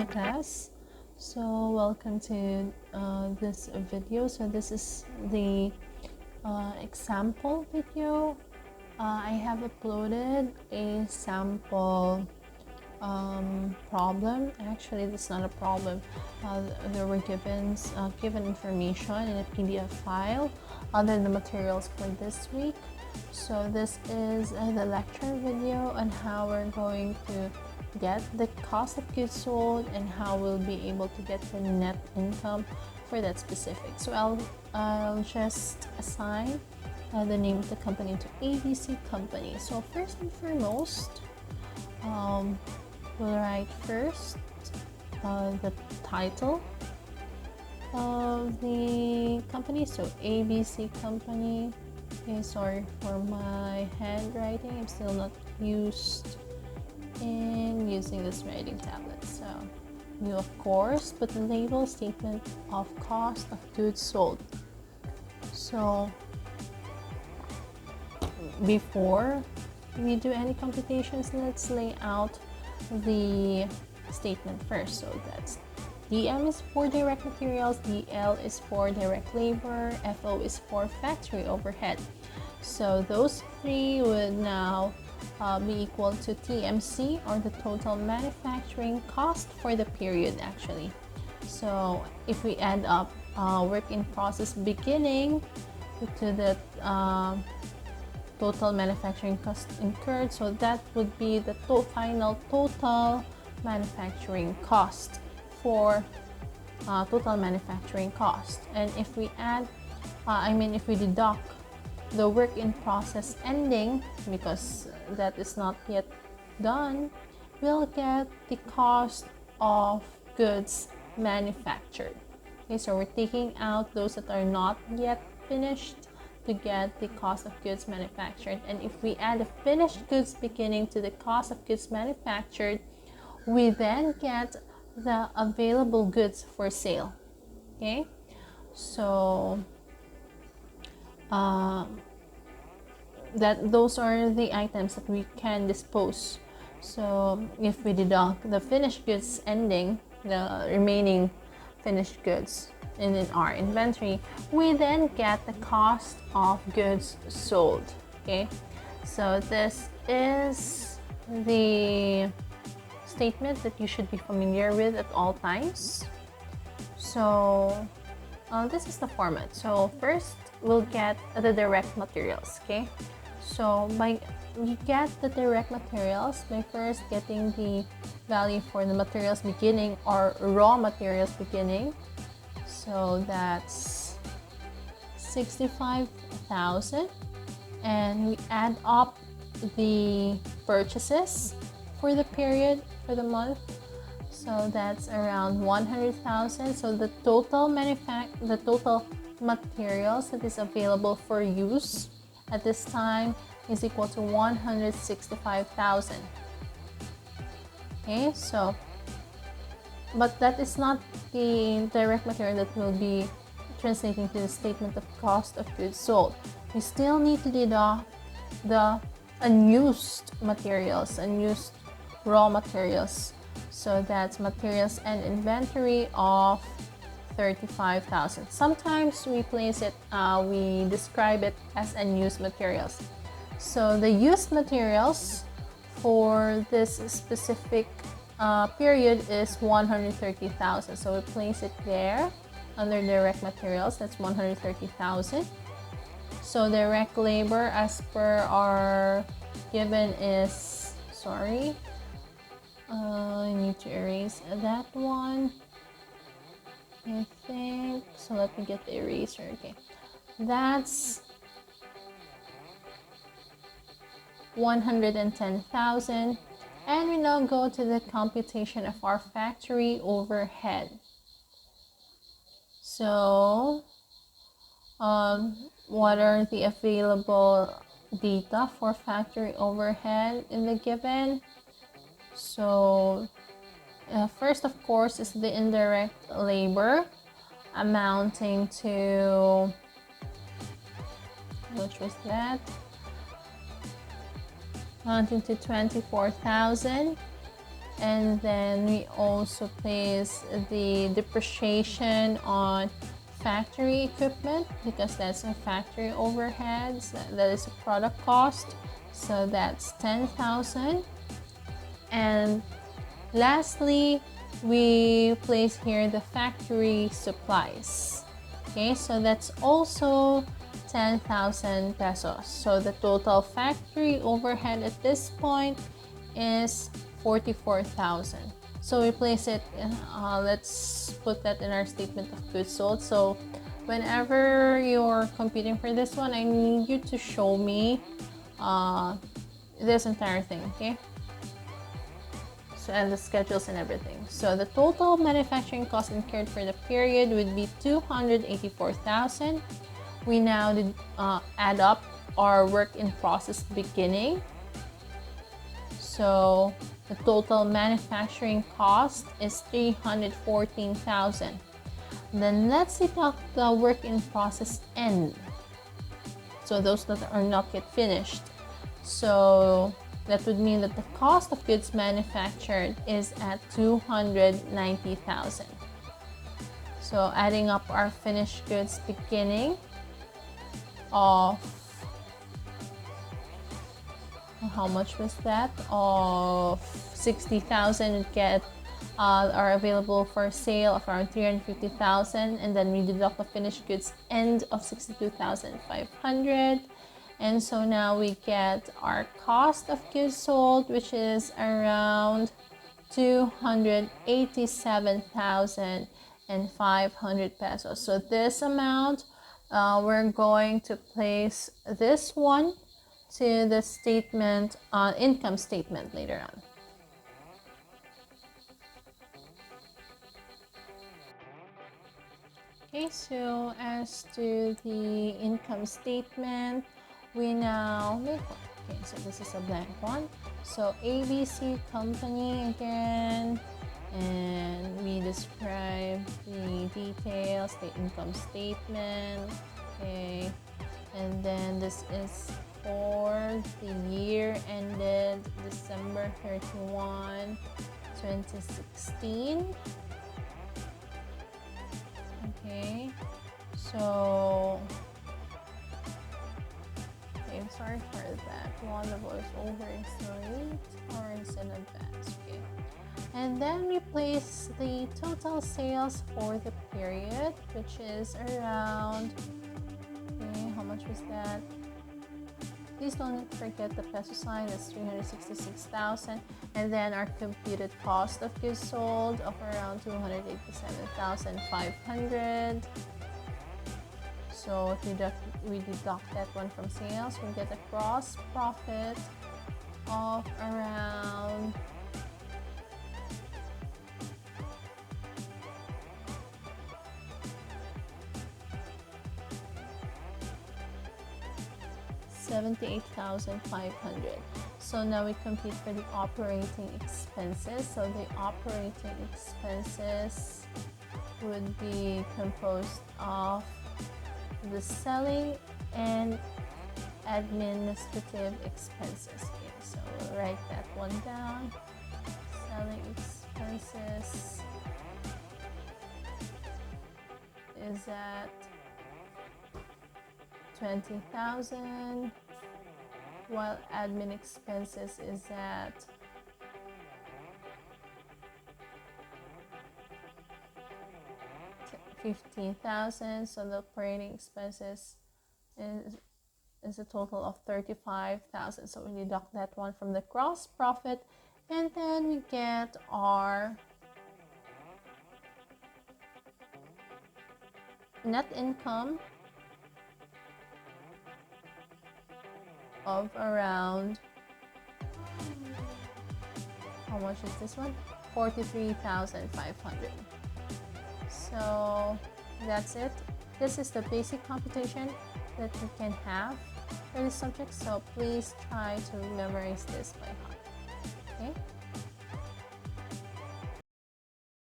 class. So welcome to this video. So this is the example video. I have uploaded a sample problem. Actually, this is not a problem. There were given information in a PDF file other than the materials for this week. So this is the lecture video on how we're going to get the cost of goods sold and how we'll be able to get the net income for that specific. So I'll just assign the name of the company to ABC Company. So first and foremost, we'll write first the title of the company. So ABC Company. Okay, sorry for my handwriting. I'm still not used in using this writing tablet. So you of course put the label statement of cost of goods sold. So before we do any computations, let's lay out the statement first. So that's DM is for direct materials, DL is for direct labor, FO is for factory overhead. So those three would now be equal to TMC, or the total manufacturing cost for the period actually. So if we add up work in process beginning to the total manufacturing cost incurred, so that would be the final total manufacturing cost for total manufacturing cost. And if we add if we deduct the work in process ending, because that is not yet done, we'll get the cost of goods manufactured. Okay, so we're taking out those that are not yet finished to get the cost of goods manufactured. And if we add the finished goods beginning to the cost of goods manufactured, we then get the available goods for sale. Okay, so those are the items that we can dispose. So if we deduct the finished goods ending, the remaining finished goods in our inventory, we then get the cost of goods sold. Okay, so this is the statement that you should be familiar with at all times. So this is the format. So first we'll get the direct materials. Okay, so we get the direct materials by first getting the value for the materials beginning, or raw materials beginning. So that's 65,000, and we add up the purchases for the period, for the month. So that's around 100,000. So the total materials that is available for use at this time is equal to 165,000. Okay, so but that is not the direct material that will be translating to the statement of cost of goods sold. We still need to deduct the unused materials, unused raw materials. So that's materials and inventory of 35,000. Sometimes we describe it as unused materials. So the used materials for this specific period is 130,000. So we place it there under direct materials. That's 130,000. So direct labor, as per our given, is I need to erase that one, I think. So let me get the eraser. Okay, that's 110,000. And we now go to the computation of our factory overhead. So what are the available data for factory overhead in the given? So first, of course, is the indirect labor, amounting to, which was that? Amounting to 24,000. And then we also place the depreciation on factory equipment because that's a factory overheads. That is a product cost. So that's 10,000. And lastly, we place here the factory supplies. Okay, so that's also 10,000 pesos. So the total factory overhead at this point is 44,000. So we place it, let's put that in our statement of goods sold. So whenever you're computing for this one, I need you to show me this entire thing, okay? So, and the schedules and everything. So the total manufacturing cost incurred for the period would be 284,000. We now did, add up our work in process beginning. So the total manufacturing cost is 314,000. Then let's deduct the work in process end. So those that are not yet finished. So that would mean that the cost of goods manufactured is at 290,000. So adding up our finished goods beginning of, how much was that? Of 60,000, we get are available for sale of around 350,000, and then we deduct the finished goods end of 62,500. And so now we get our cost of goods sold, which is around 287,500 pesos. So this amount, we're going to place this one to the statement, income statement later on. Okay, so as to the income statement, we now make one. Okay, so this is a blank one. So ABC company again, and we describe the details, the income statement. Okay, and then this is for the year ended December 31, 2016. Okay, so okay, I'm sorry for that. While the voiceover is late or is in advance. Okay, and then we place the total sales for the period, which is around, okay, how much was that? Please don't forget the peso sign, that's 366,000. And then our computed cost of goods sold of around 287,500. So if we deduct that one from sales, we get a gross profit of around $78,500. So now we compute for the operating expenses. So the operating expenses would be composed of the selling and administrative expenses. Okay, so we'll write that one down. Selling expenses is at 20,000, while admin expenses is at 15,000. So the operating expenses is a total of 35,000. So we deduct that one from the gross profit, and then we get our net income of around, how much is this one? 43,500. So that's it. This is the basic computation that you can have for this subject. So please try to memorize this by heart. Okay.